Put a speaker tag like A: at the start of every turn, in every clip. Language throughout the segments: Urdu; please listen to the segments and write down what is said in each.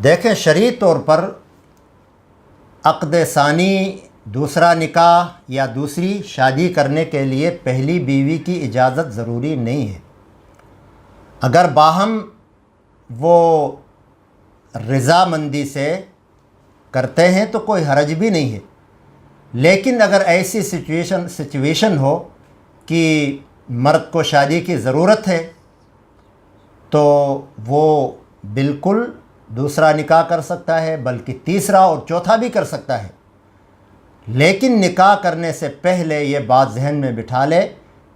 A: دیکھیں، شرعی طور پر عقد ثانی، دوسرا نکاح یا دوسری شادی کرنے کے لیے پہلی بیوی کی اجازت ضروری نہیں ہے۔ اگر باہم وہ رضامندی سے کرتے ہیں تو کوئی حرج بھی نہیں ہے، لیکن اگر ایسی سچویشن ہو کہ مرد کو شادی کی ضرورت ہے تو وہ بالکل دوسرا نکاح کر سکتا ہے، بلکہ تیسرا اور چوتھا بھی کر سکتا ہے۔ لیکن نکاح کرنے سے پہلے یہ بات ذہن میں بٹھا لے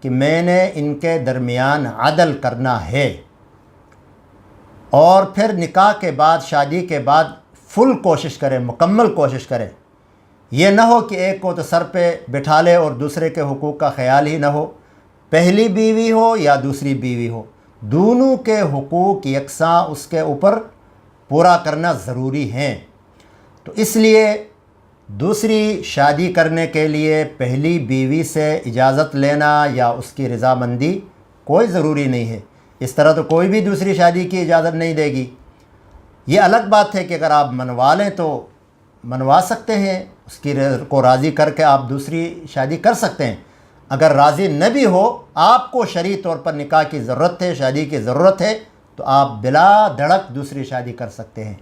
A: کہ میں نے ان کے درمیان عدل کرنا ہے، اور پھر نکاح کے بعد، شادی کے بعد فل کوشش کرے، مکمل کوشش کرے۔ یہ نہ ہو کہ ایک کو تو سر پہ بٹھا لے اور دوسرے کے حقوق کا خیال ہی نہ ہو، پہلی بیوی ہو یا دوسری بیوی ہو، دونوں کے حقوق یکساں اس کے اوپر پورا کرنا ضروری ہیں۔ تو اس لیے دوسری شادی کرنے کے لیے پہلی بیوی سے اجازت لینا یا اس کی رضامندی کوئی ضروری نہیں ہے۔ اس طرح تو کوئی بھی دوسری شادی کی اجازت نہیں دے گی۔ یہ الگ بات ہے کہ اگر آپ منوا لیں تو منوا سکتے ہیں، اس کی کو راضی کر کے آپ دوسری شادی کر سکتے ہیں۔ اگر راضی نہ بھی ہو، آپ کو شرعی طور پر نکاح کی ضرورت ہے، شادی کی ضرورت ہے، تو آپ بلا دھڑک دوسری شادی کر سکتے ہیں۔